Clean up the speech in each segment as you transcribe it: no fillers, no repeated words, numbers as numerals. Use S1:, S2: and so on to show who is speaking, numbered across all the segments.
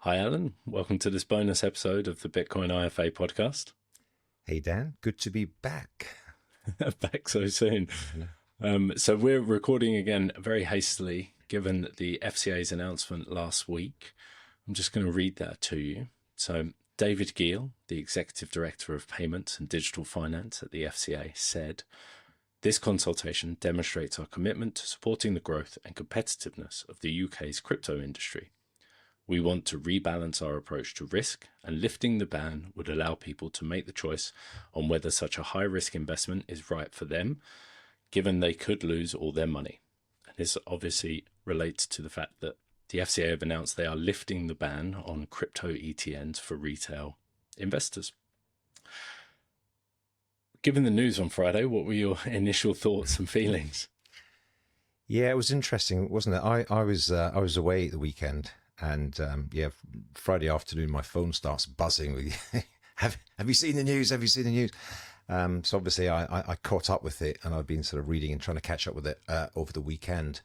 S1: Hi, Alan. Welcome to this bonus episode of the Bitcoin IFA podcast.
S2: Hey, Dan. Good to be back.
S1: Back so soon. So we're recording again very hastily, given the FCA's announcement last week. I'm just going to read that to you. So David Giel, the Executive Director of Payments and Digital Finance at the FCA, said, "This consultation demonstrates our commitment to supporting the growth and competitiveness of the UK's crypto industry. We want to rebalance our approach to risk, and lifting the ban would allow people to make the choice on whether such a high-risk investment is right for them, given they could lose all their money." And this obviously relates to the fact that the FCA have announced they are lifting the ban on crypto ETNs for retail investors. Given the news on Friday, what were your initial thoughts and feelings?
S2: Yeah, it was interesting, wasn't it? I was away at the weekend. And Friday afternoon, my phone starts buzzing with, have you seen the news? Have you seen the news? So obviously I caught up with it, and I've been sort of reading and trying to catch up with it over the weekend.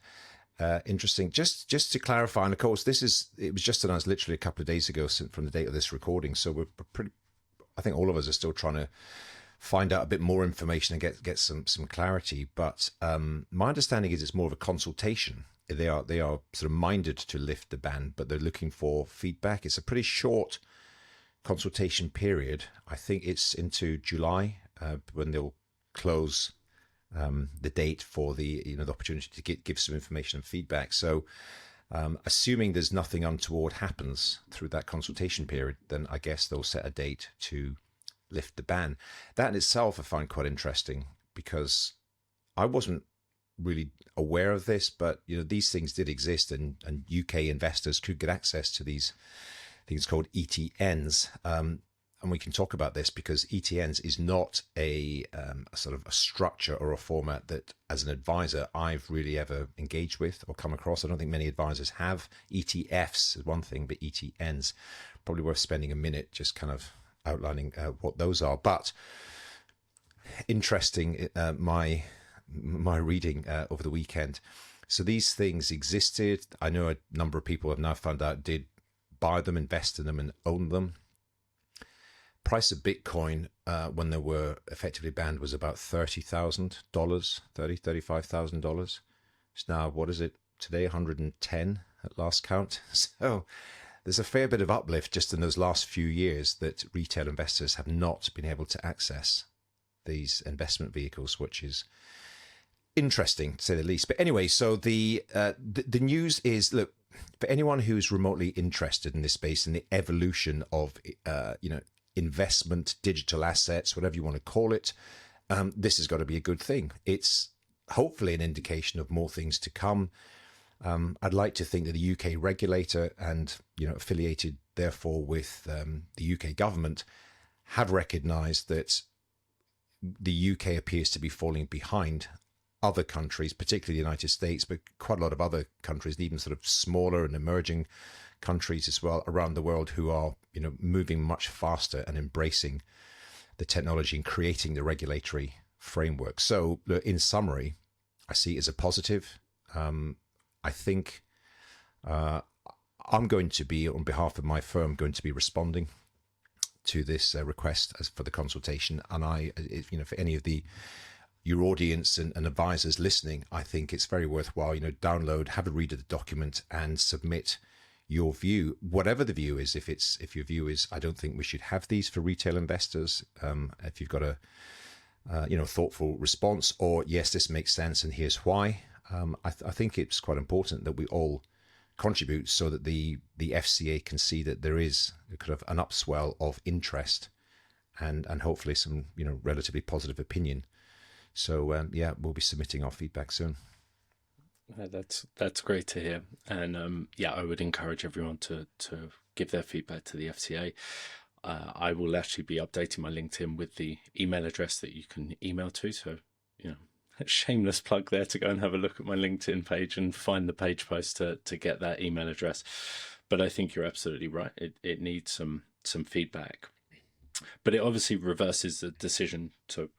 S2: Interesting. Just to clarify, and of course, it was just announced literally a couple of days ago from the date of this recording. So we're pretty, I think all of us are still trying to find out a bit more information and get some clarity. But my understanding is it's more of a consultation. They are sort of minded to lift the ban, but they're looking for feedback. It's a pretty short consultation period. I think it's into July when they'll close the date for the opportunity to give some information and feedback. So assuming there's nothing untoward happens through that consultation period, then I guess they'll set a date to lift the ban. That in itself I find quite interesting, because I wasn't really aware of this, but these things did exist, and UK investors could get access to these things called ETNs, and we can talk about this because ETNs is not a sort of a structure or a format that, as an advisor, I've really ever engaged with or come across. I don't think many advisors have. ETFs is one thing, but ETNs, probably worth spending a minute just kind of outlining what those are. But interesting, my reading over the weekend. So these things existed. I know a number of people have now found out did buy them, invest in them, and own them. Price of Bitcoin when they were effectively banned was about $30,000, $35,000. It's now, what is it today, 110 at last count. So there's a fair bit of uplift just in those last few years that retail investors have not been able to access these investment vehicles, which is interesting to say the least. But anyway, so the news is, look, for anyone who's remotely interested in this space and the evolution of investment, digital assets, whatever you want to call it, this has got to be a good thing. It's hopefully an indication of more things to come. I'd like to think that the UK regulator and affiliated therefore with the UK government have recognised that the UK appears to be falling behind other countries, particularly the United States, but quite a lot of other countries, and even sort of smaller and emerging countries as well around the world, who are moving much faster and embracing the technology and creating the regulatory framework. So in summary, I see it as a positive. I think I'm going to be, on behalf of my firm, going to be responding to this request for the consultation. And for any of your audience and advisors listening, I think it's very worthwhile, download, have a read of the document and submit your view, whatever the view is. If your view is, I don't think we should have these for retail investors, if you've got a thoughtful response, or yes, this makes sense and here's why. I think it's quite important that we all contribute so that the FCA can see that there is kind of an upswell of interest and hopefully some relatively positive opinion. So we'll be submitting our feedback soon.
S1: That's great to hear, and I would encourage everyone to give their feedback to the FCA. I will actually be updating my LinkedIn with the email address that you can email to. So shameless plug there to go and have a look at my LinkedIn page and find the page post to get that email address. But I think you're absolutely right. It needs some feedback, but it obviously reverses the decision. So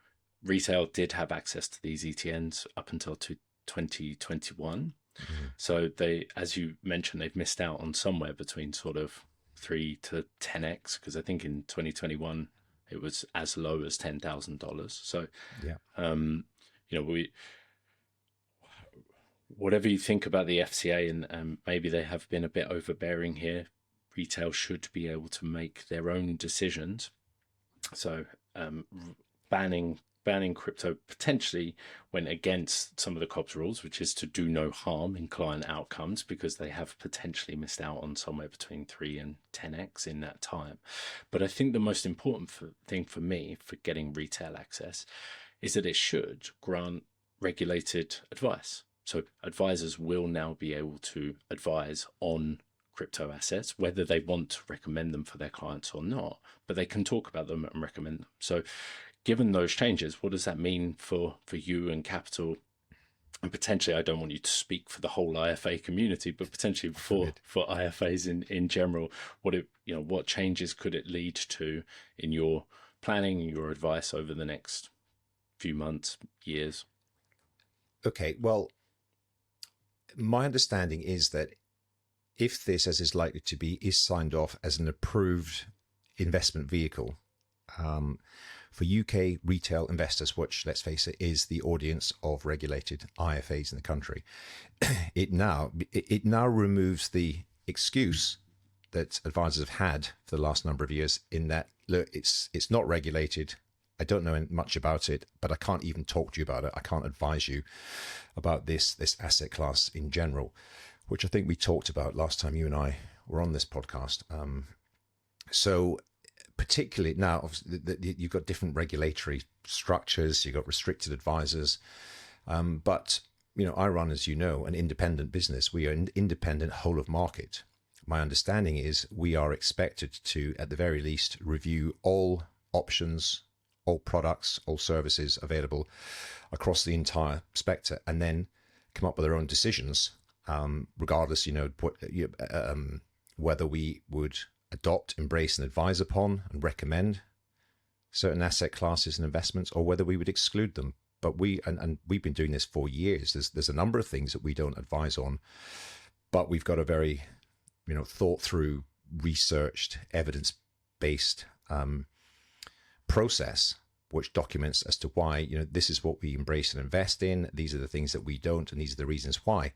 S1: retail did have access to these ETNs up until 2021. Mm-hmm. So they, as you mentioned, they've missed out on somewhere between sort of 3 to 10x, because I think in 2021 it was as low as $10,000. So,
S2: yeah,
S1: whatever you think about the FCA, and maybe they have been a bit overbearing here, retail should be able to make their own decisions. So banning crypto potentially went against some of the COP's rules, which is to do no harm in client outcomes, because they have potentially missed out on somewhere between 3 and 10x in that time. But I think the most important thing for me for getting retail access is that it should grant regulated advice. So advisors will now be able to advise on crypto assets, whether they want to recommend them for their clients or not, but they can talk about them and recommend them. So given those changes, what does that mean for you and Capital? And potentially, I don't want you to speak for the whole IFA community, but potentially for IFAs in general, what changes could it lead to in your planning and your advice over the next few months, years?
S2: Okay, well, my understanding is that if this, as is likely to be, is signed off as an approved investment vehicle for UK retail investors, which, let's face it, is the audience of regulated IFAs in the country, it now removes the excuse that advisors have had for the last number of years, in that, look, it's not regulated. I don't know much about it, but I can't even talk to you about it. I can't advise you about this asset class in general, which I think we talked about last time you and I were on this podcast. So particularly now, you've got different regulatory structures, you've got restricted advisors. But, I run, as you know, an independent business. We are an independent whole of market. My understanding is we are expected to, at the very least, review all options, all products, all services available across the entire spectre, and then come up with our own decisions, regardless, whether we would adopt, embrace, and advise upon and recommend certain asset classes and investments, or whether we would exclude them. But we've been doing this for years. There's a number of things that we don't advise on, but we've got a very, thought through, researched, evidence-based process which documents as to why, this is what we embrace and invest in, these are the things that we don't, and these are the reasons why.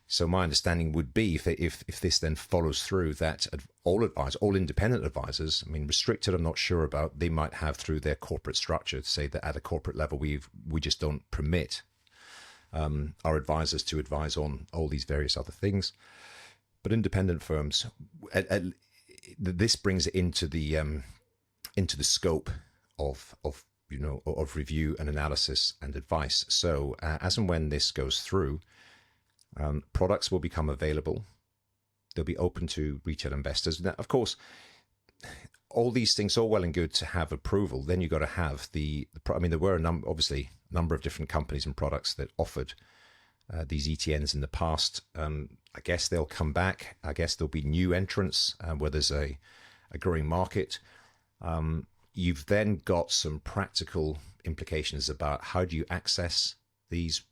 S2: So my understanding would be, if this then follows through, that all independent advisors, restricted I'm not sure about, they might have through their corporate structure to say that at a corporate level we just don't permit our advisors to advise on all these various other things. But independent firms, this brings it into the scope of review and analysis and advice. So as and when this goes through, products will become available. They'll be open to retail investors. Now, of course, all these things are well and good to have approval. Then you've got to have there were obviously a number of different companies and products that offered these ETNs in the past. I guess they'll come back. I guess there'll be new entrants where there's a growing market. You've then got some practical implications about how do you access these,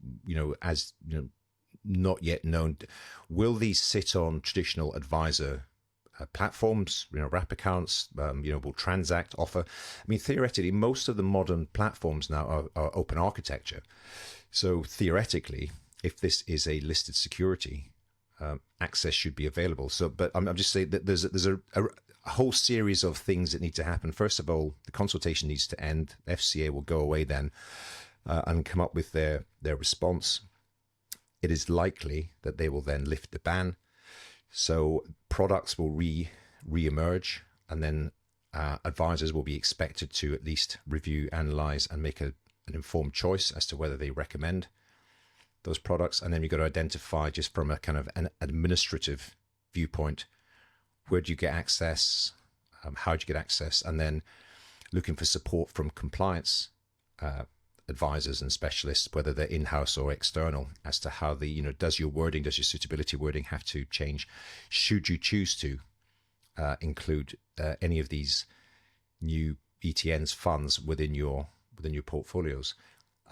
S2: not yet known. Will these sit on traditional advisor platforms, wrap accounts, will transact, offer? Theoretically, most of the modern platforms now are open architecture. So theoretically, if this is a listed security, access should be available. So, but I'm just saying that there's a whole series of things that need to happen. First of all, the consultation needs to end. The FCA will go away then and come up with their response. It is likely that they will then lift the ban. So products will re-emerge, and then advisors will be expected to at least review, analyze, and make an informed choice as to whether they recommend those products. And then you've got to identify, just from a kind of an administrative viewpoint, where do you get access, how do you get access, and then looking for support from compliance advisors and specialists, whether they're in-house or external, as to how does your suitability wording have to change, should you choose to include any of these new ETNs funds within your portfolios.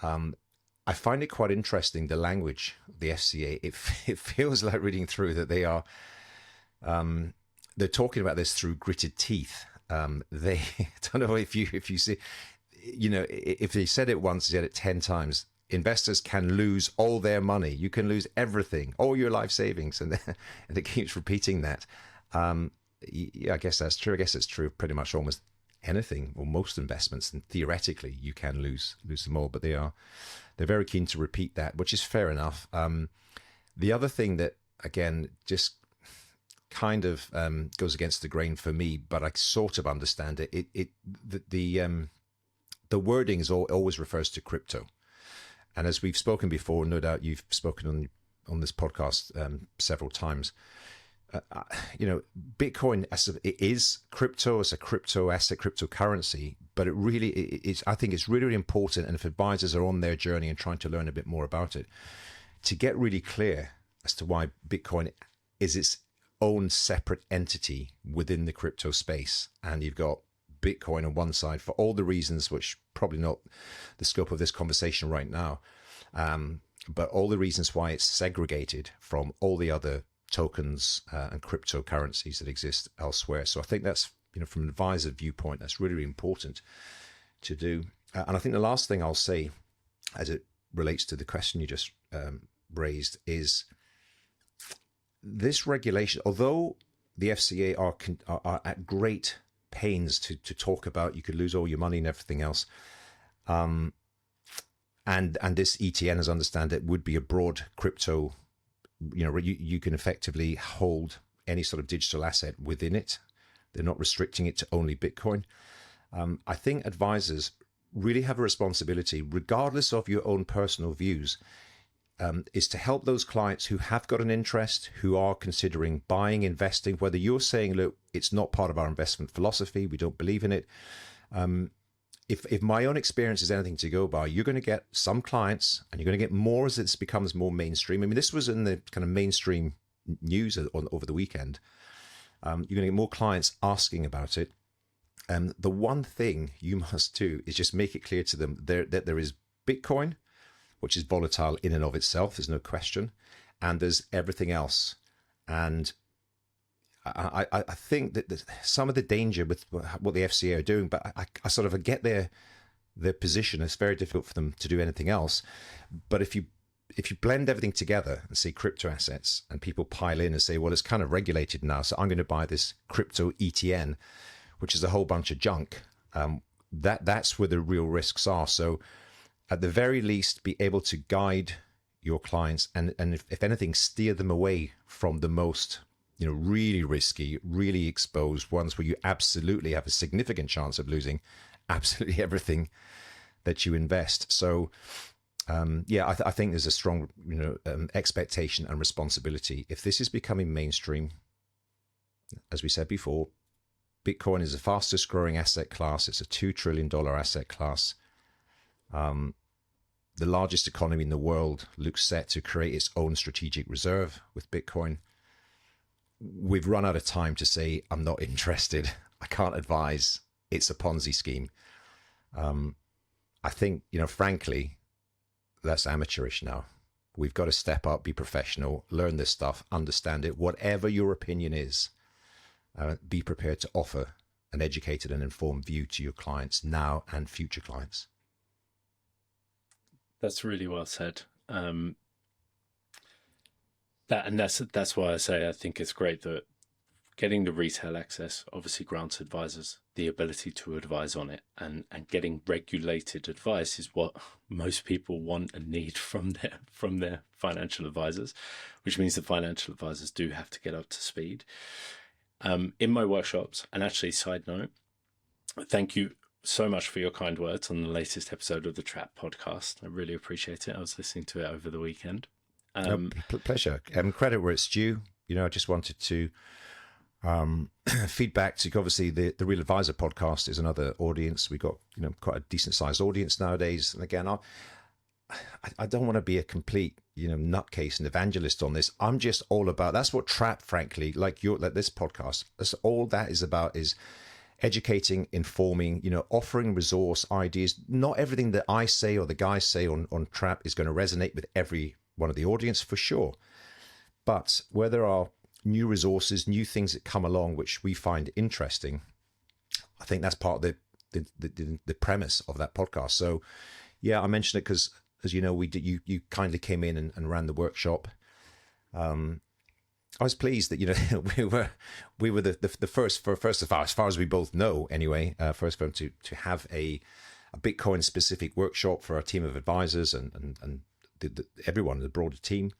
S2: I find it quite interesting, the language of the FCA. It feels like reading through that they are they're talking about this through gritted teeth. They I don't know if you see, if they said it once, they said it 10 times. Investors can lose all their money. You can lose everything, all your life savings, and it keeps repeating that. Yeah, I guess that's true. I guess it's true of pretty much almost anything or most investments, and theoretically you can lose them all. But they're very keen to repeat that, which is fair enough. The other thing that again just kind of goes against the grain for me, but I sort of understand it. The wording is always refers to crypto, and as we've spoken before, no doubt you've spoken on this podcast several times. Bitcoin it is crypto, it's a crypto asset, cryptocurrency, but it really is. I think it's really, really important, and if advisors are on their journey and trying to learn a bit more about it, to get really clear as to why Bitcoin is its own separate entity within the crypto space. And you've got Bitcoin on one side for all the reasons which probably not the scope of this conversation right now, but all the reasons why it's segregated from all the other tokens and cryptocurrencies that exist elsewhere. So I think that's, from an advisor viewpoint, that's really, really important to do. And I think the last thing I'll say as it relates to the question you just raised is this regulation, although the FCA are at great pains to talk about, you could lose all your money and everything else. And this ETN, as I understand it, would be a broad crypto. You can effectively hold any sort of digital asset within it. They're not restricting it to only Bitcoin. I think advisors really have a responsibility, regardless of your own personal views, is to help those clients who have got an interest, who are considering buying, investing, whether you're saying, look, it's not part of our investment philosophy, we don't believe in it. If my own experience is anything to go by, you're going to get some clients, and you're going to get more as it becomes more mainstream. I mean, this was in the kind of mainstream news over the weekend. You're going to get more clients asking about it. The one thing you must do is just make it clear to them that there is Bitcoin, which is volatile in and of itself, there's no question, and there's everything else. And I think that some of the danger with what the FCA are doing, but I sort of get their position. It's very difficult for them to do anything else. But if you blend everything together and see crypto assets, and people pile in and say, well, it's kind of regulated now, so I'm going to buy this crypto ETN, which is a whole bunch of junk. That's where the real risks are. So at the very least, be able to guide your clients, and if anything, steer them away from the most really risky, really exposed ones where you absolutely have a significant chance of losing absolutely everything that you invest. So, I think there's a strong, expectation and responsibility. If this is becoming mainstream, as we said before, Bitcoin is the fastest growing asset class. It's a $2 trillion asset class. The largest economy in the world looks set to create its own strategic reserve with Bitcoin. We've run out of time to say, I'm not interested. I can't advise. It's a Ponzi scheme. I think, frankly, that's amateurish now. We've got to step up, be professional, learn this stuff, understand it. Whatever your opinion is, be prepared to offer an educated and informed view to your clients now and future clients.
S1: That's really well said. That's why I say I think it's great that getting the retail access obviously grants advisors the ability to advise on it, and getting regulated advice is what most people want and need from their financial advisors, which means the financial advisors do have to get up to speed. In my workshops, and actually, side note, thank you so much for your kind words on the latest episode of the Trap podcast. I really appreciate it. I was listening to it over the weekend.
S2: Pleasure. Credit where it's due. I just wanted to feedback to, obviously, the Real Advisor podcast is another audience. We got quite a decent sized audience nowadays. And again, I don't want to be a complete nutcase and evangelist on this. I'm just all about, that's what Trap, frankly, like this podcast, that's all that is about, is educating, informing, offering resource ideas. Not everything that I say or the guys say on Trap is going to resonate with every one of the audience, for sure. But where there are new resources, new things that come along, which we find interesting. I think that's part of the premise of that podcast. So, yeah, I mentioned it because, as you know, you kindly came in and ran the workshop. I was pleased that, you know, we were the first as far as we both know anyway, first firm to have a Bitcoin specific workshop for our team of advisors and everyone, the broader team,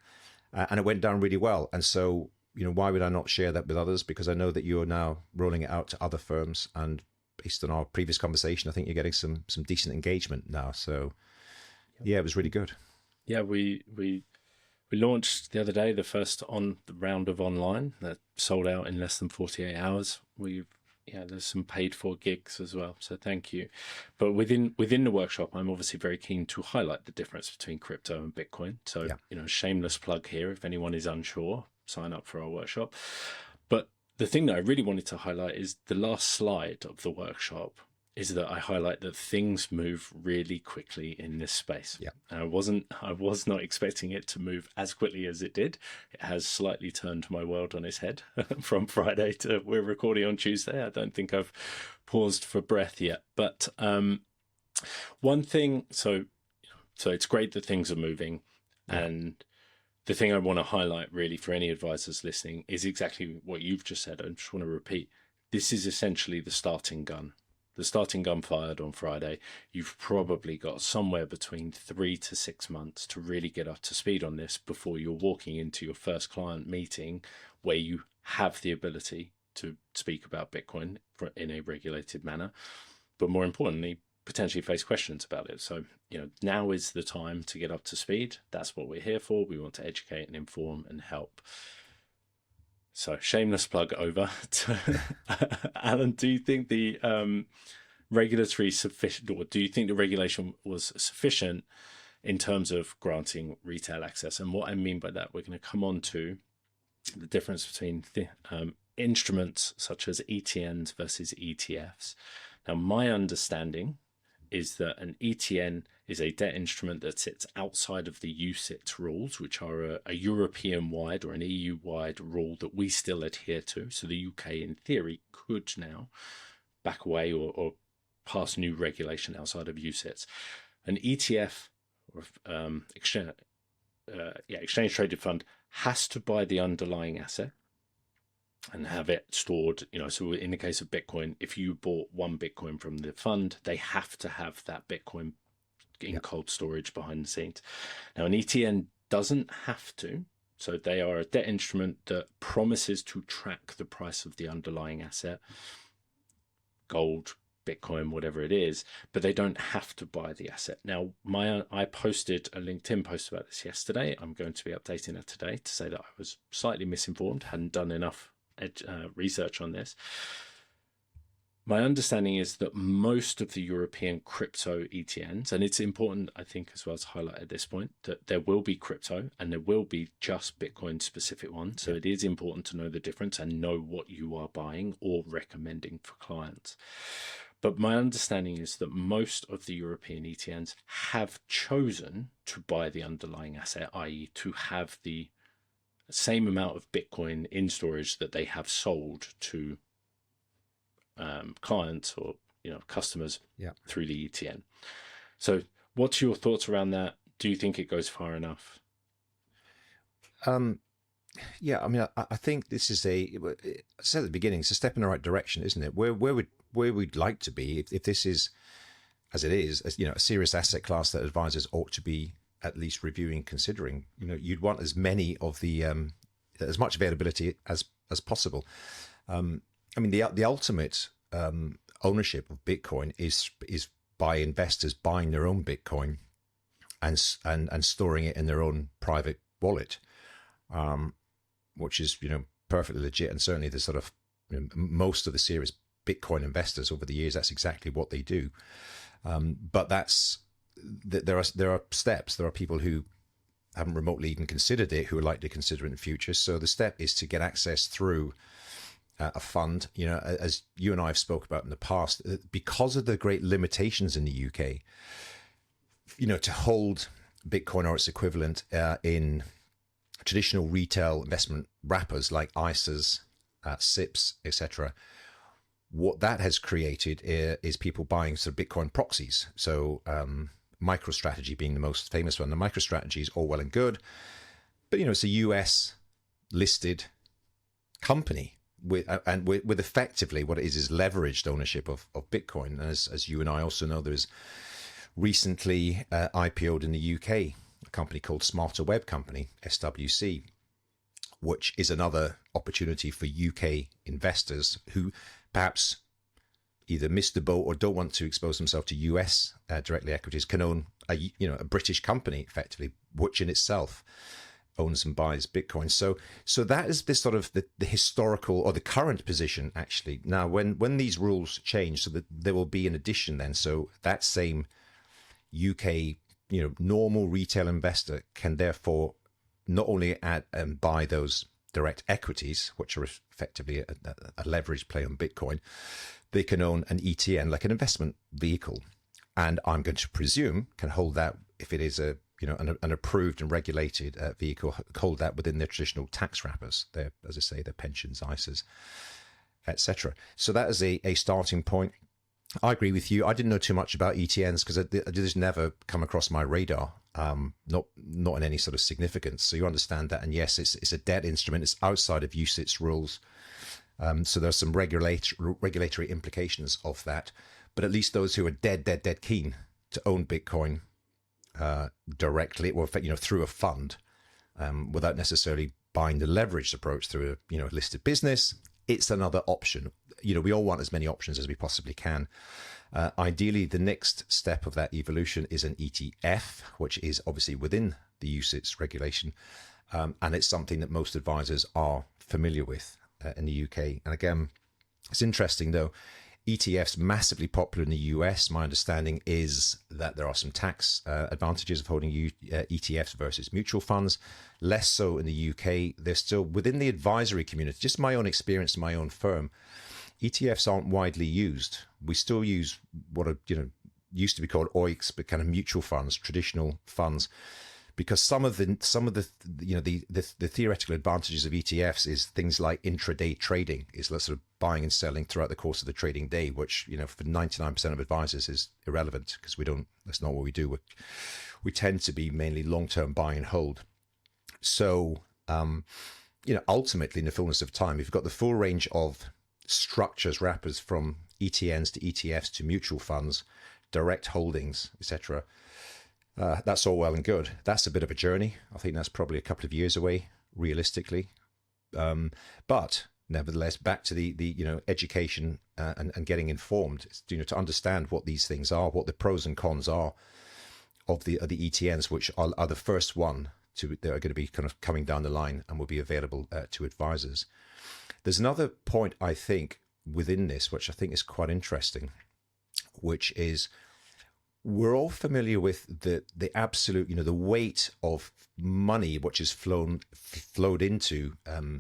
S2: and it went down really well. And so, you know, why would I not share that with others? Because I know that you are now rolling it out to other firms, and based on our previous conversation, I think you're getting some decent engagement now. So, yeah, it was really good.
S1: Yeah, we launched the other day the first round of online that sold out in less than 48 hours. There's some paid for gigs as well, so thank you. But within the workshop, I'm obviously very keen to highlight the difference between crypto and Bitcoin. So, yeah, you know, shameless plug here. If anyone is unsure, sign up for our workshop. But the thing that I really wanted to highlight is the last slide of the workshop is that I highlight that things move really quickly in this space.
S2: Yeah.
S1: And I was not expecting it to move as quickly as it did. It has slightly turned my world on its head from Friday to we're recording on Tuesday. I don't think I've paused for breath yet. But one thing, so it's great that things are moving. Yeah. And the thing I want to highlight really for any advisors listening is exactly what you've just said. I just want to repeat. This is essentially the starting gun. The starting gun fired on Friday. You've probably got somewhere between 3 to 6 months to really get up to speed on this before you're walking into your first client meeting where you have the ability to speak about Bitcoin in a regulated manner, but more importantly, potentially face questions about it. So, you know, now is the time to get up to speed. That's what we're here for. We want to educate and inform and help. So, shameless plug over to Alan. Do you think the regulatory sufficient, or do you think the regulation was sufficient in terms of granting retail access? And what I mean by that, we're going to come on to the difference between the instruments such as ETNs versus ETFs. Now, my understanding is that an ETN is a debt instrument that sits outside of the UCITS rules, which are a European-wide or an EU-wide rule that we still adhere to. So the UK, in theory, could now back away or pass new regulation outside of UCITS. An ETF, or exchange-traded fund, has to buy the underlying asset and have it stored, you know. So in the case of Bitcoin, if you bought one Bitcoin from the fund, they have to have that Bitcoin in cold storage behind the scenes. Now, an ETN doesn't have to. So they are a debt instrument that promises to track the price of the underlying asset, gold, Bitcoin, whatever it is, but they don't have to buy the asset. Now, I posted a LinkedIn post about this yesterday. I'm going to be updating it today to say that I was slightly misinformed, hadn't done enough research on this. My understanding is that most of the European crypto ETNs, and it's important, I think, as well to highlight at this point, that there will be crypto and there will be just Bitcoin specific ones. So it is important to know the difference and know what you are buying or recommending for clients. But my understanding is that most of the European ETNs have chosen to buy the underlying asset, i.e. to have the same amount of Bitcoin in storage that they have sold to clients or, you know, customers through the ETN. So what's your thoughts around that? Do you think it goes far enough?
S2: Yeah, I mean, I think this is I said at the beginning, it's a step in the right direction, isn't it? Where we'd like to be if this is, as it is, you know, a serious asset class that advisors ought to be at least reviewing, considering. You know, you'd want as many of the as much availability as possible. I mean, the ultimate ownership of Bitcoin is by investors buying their own Bitcoin and storing it in their own private wallet, which is, you know, perfectly legit. And certainly the sort of, you know, most of the serious Bitcoin investors over the years, that's exactly what they do. But there are steps. There are people who haven't remotely even considered it who are likely to consider it in the future. So the step is to get access through a fund. You know, as you and I have spoke about in the past, because of the great limitations in the UK, you know, to hold Bitcoin or its equivalent in traditional retail investment wrappers like ISAs, SIPs, etc., what that has created is people buying sort of Bitcoin proxies. So MicroStrategy being the most famous one. The MicroStrategy is all well and good, but it's a US listed company with effectively what it is leveraged ownership of Bitcoin. And as you and I also know, there's recently IPO'd in the UK a company called Smarter Web Company, SWC, which is another opportunity for UK investors who perhaps either missed the boat or don't want to expose themselves to US directly equities, can own a British company effectively, which in itself owns and buys Bitcoin. So that is this sort of the historical or the current position actually. Now, when these rules change, so that there will be an addition then. So that same UK normal retail investor can therefore not only add and buy those direct equities, which are effectively a leverage play on Bitcoin, they can own an ETN, like an investment vehicle, and I'm going to presume can hold that if it is an approved and regulated vehicle, hold that within their traditional tax wrappers. Their, as I say, their pensions, ISAs, etc. So that is a starting point. I agree with you. I didn't know too much about ETNs because I just never come across my radar. Not in any sort of significance. So you understand that, and yes, it's a debt instrument. It's outside of UCITS rules. So there's some regulatory implications of that. But at least those who are dead keen to own Bitcoin directly, or through a fund, without necessarily buying the leveraged approach through a listed business, it's another option. We all want as many options as we possibly can. Ideally, the next step of that evolution is an ETF, which is obviously within the UCITS regulation, and it's something that most advisors are familiar with in the UK. And again, it's interesting though, ETFs massively popular in the US. My understanding is that there are some tax advantages of holding ETFs versus mutual funds, less so in the UK. They're still within the advisory community. Just my own experience in my own firm, ETFs aren't widely used. We still use what are used to be called OICs, but kind of mutual funds, traditional funds, because some of the theoretical advantages of ETFs is things like intraday trading, is sort of buying and selling throughout the course of the trading day, which for 99% of advisors is irrelevant because that's not what we do. We tend to be mainly long-term buy and hold. So ultimately, in the fullness of time, if you've got the full range of structures, wrappers from ETNs to ETFs to mutual funds, direct holdings, etc. That's all well and good. That's a bit of a journey. I think that's probably a couple of years away, realistically. But nevertheless, back to the education and getting informed, to understand what these things are, what the pros and cons are of the ETNs, which are the first one that are going to be kind of coming down the line and will be available to advisors. There's another point I think within this, which I think is quite interesting, which is we're all familiar with the absolute, the weight of money which is flowed into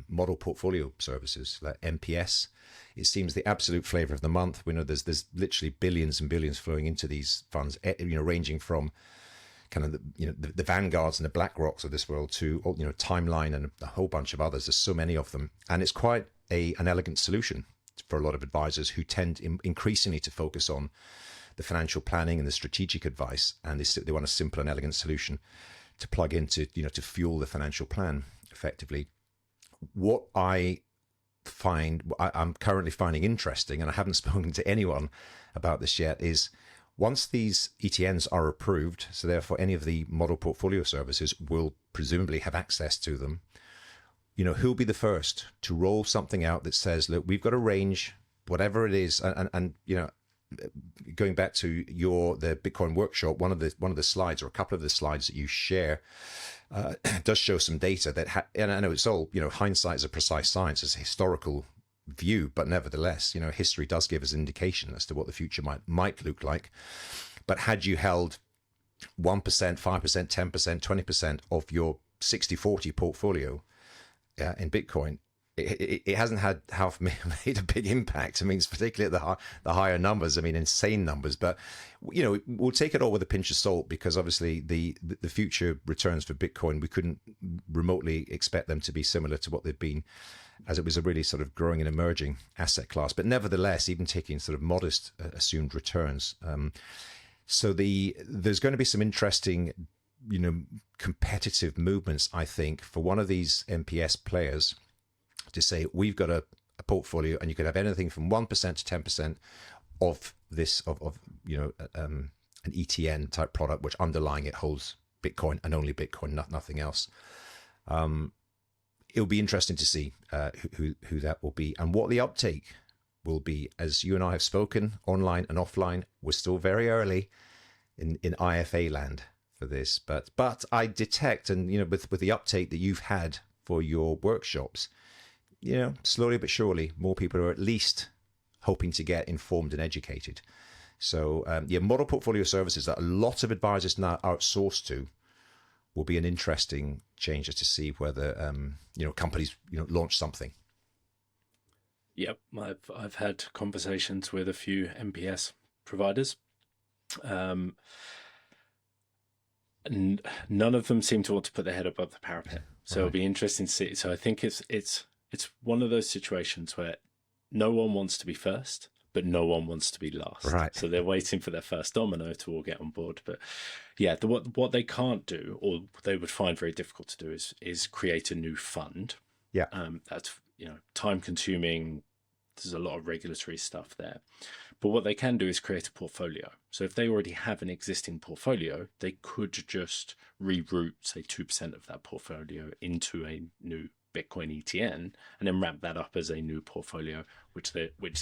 S2: model portfolio services like MPS. It seems the absolute flavor of the month. We know there's literally billions and billions flowing into these funds, ranging from kind of the Vanguards and the BlackRocks of this world to Timeline and a whole bunch of others. There's so many of them, and it's quite an elegant solution for a lot of advisors who tend increasingly to focus on the financial planning and the strategic advice, and they want a simple and elegant solution to plug into, to fuel the financial plan effectively. What I'm currently finding interesting, and I haven't spoken to anyone about this yet, is once these ETNs are approved, so therefore any of the model portfolio services will presumably have access to them, who'll be the first to roll something out that says, look, we've got a range, whatever it is, and going back to the Bitcoin workshop, one of the slides, or a couple of the slides that you share, does show some data that, and I know it's all, hindsight is a precise science, it's a historical view, but nevertheless, history does give us an indication as to what the future might look like. But had you held 1%, 5%, 10%, 20% of your 60-40 portfolio in Bitcoin, it hasn't made a big impact. I mean, it's particularly at the higher numbers. I mean, insane numbers. But we'll take it all with a pinch of salt, because obviously the future returns for Bitcoin, we couldn't remotely expect them to be similar to what they've been, as it was a really sort of growing and emerging asset class. But nevertheless, even taking sort of modest assumed returns. So there's going to be some interesting, competitive movements, I think, for one of these MPS players to say, we've got a portfolio, and you could have anything from 1% to 10% of this, an ETN type product, which underlying it holds Bitcoin and only Bitcoin, nothing else. It'll be interesting to see who that will be and what the uptake will be. As you and I have spoken, online and offline, we're still very early in IFA land for this, but I detect, and with the uptake that you've had for your workshops, slowly but surely, more people are at least hoping to get informed and educated. So, model portfolio services that a lot of advisors now outsource to will be an interesting change to see whether, companies, launch something.
S1: Yep. I've had conversations with a few MPS providers. And none of them seem to want to put their head above the parapet. So It'll be interesting to see. So I think it's one of those situations where no one wants to be first, but no one wants to be last.
S2: Right.
S1: So they're waiting for their first domino to all get on board. But yeah, what they can't do, or they would find very difficult to do, is create a new fund.
S2: Yeah.
S1: That's time consuming. There's a lot of regulatory stuff there. But what they can do is create a portfolio. So if they already have an existing portfolio, they could just reroute, say, 2% of that portfolio into a new Bitcoin ETN, and then wrap that up as a new portfolio, which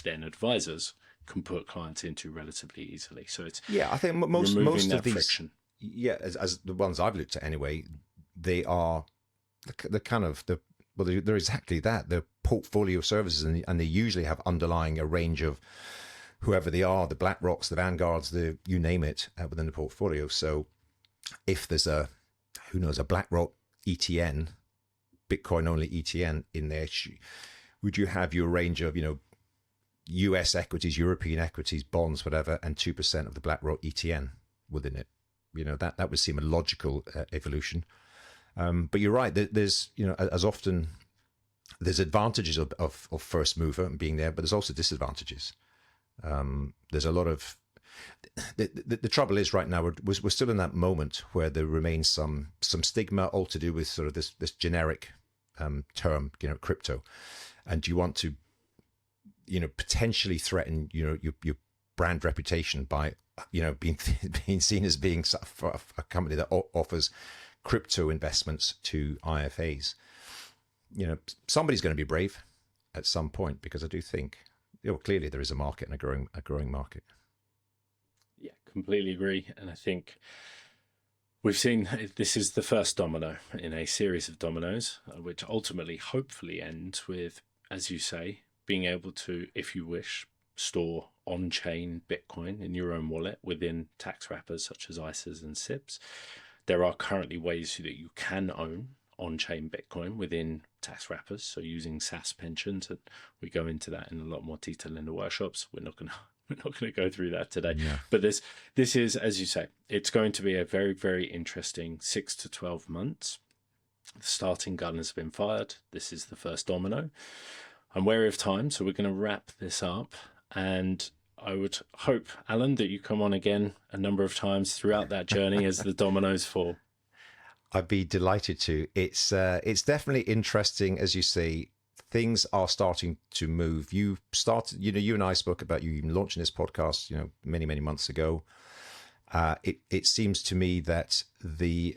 S1: then advisors can put clients into relatively easily. So it's
S2: I think most of these
S1: friction.
S2: As the ones I've looked at anyway, they are they're exactly that. They're portfolio services, and they usually have underlying a range of whoever they are, the BlackRocks, the Vanguards, you name it, within the portfolio. So if there's a BlackRock ETN, Bitcoin only ETN in there, would you have your range of, US equities, European equities, bonds, whatever, and 2% of the BlackRock ETN within it? That would seem a logical evolution. But you're right, there's, as often, there's advantages of first mover and being there, but there's also disadvantages. There's a lot of the trouble is right now we're still in that moment where there remains some stigma, all to do with sort of this generic term, crypto, and do you want to potentially threaten your brand reputation by being seen as being a company that offers crypto investments to IFAs. Somebody's going to be brave at some point, because I do think clearly there is a market, and a growing market.
S1: Yeah, completely agree. And I think we've seen this is the first domino in a series of dominoes, which ultimately, hopefully, ends with, as you say, being able to, if you wish, store on-chain Bitcoin in your own wallet within tax wrappers such as ISAs and SIPs. There are currently ways that you can own on-chain Bitcoin within tax wrappers, so using SaaS pensions, and we go into that in a lot more detail in the workshops. We're not going to go through that today. Yeah. But this is, as you say, it's going to be a very, very interesting 6 to 12 months. The starting gun has been fired. This is the first domino. I'm wary of time, so we're going to wrap this up. And I would hope, Alan, that you come on again a number of times throughout that journey as the dominoes fall.
S2: I'd be delighted to. It's definitely interesting, as you say. Things are starting to move. You and I spoke about you even launching this podcast, many, many months ago. It seems to me that the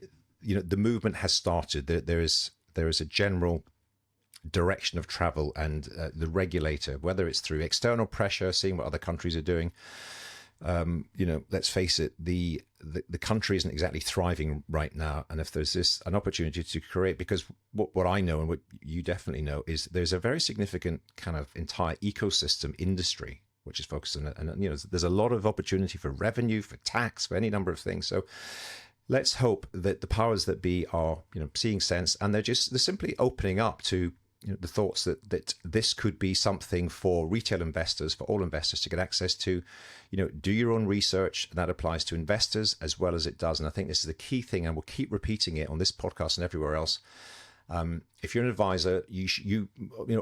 S2: movement has started. There is a general direction of travel, and the regulator, whether it's through external pressure, seeing what other countries are doing. Let's face it, the country isn't exactly thriving right now. And if there's an opportunity to create, because what I know and what you definitely know is there's a very significant kind of entire ecosystem industry which is focused on it. And there's a lot of opportunity for revenue, for tax, for any number of things. So let's hope that the powers that be are, seeing sense, and they're simply opening up to the thoughts that this could be something for retail investors, for all investors to get access to. Do your own research. That applies to investors as well as it does. And I think this is the key thing, and we'll keep repeating it on this podcast and everywhere else. If you're an advisor,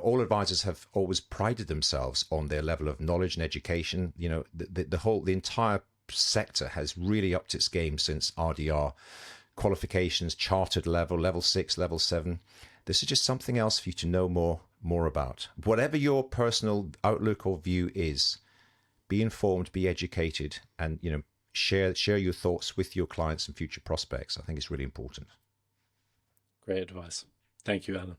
S2: all advisors have always prided themselves on their level of knowledge and education. The entire sector has really upped its game since RDR qualifications, chartered level 6, level 7. This is just something else for you to know more about. Whatever your personal outlook or view is, be informed, be educated, and share your thoughts with your clients and future prospects. I think it's really important.
S1: Great advice. Thank you, Alan.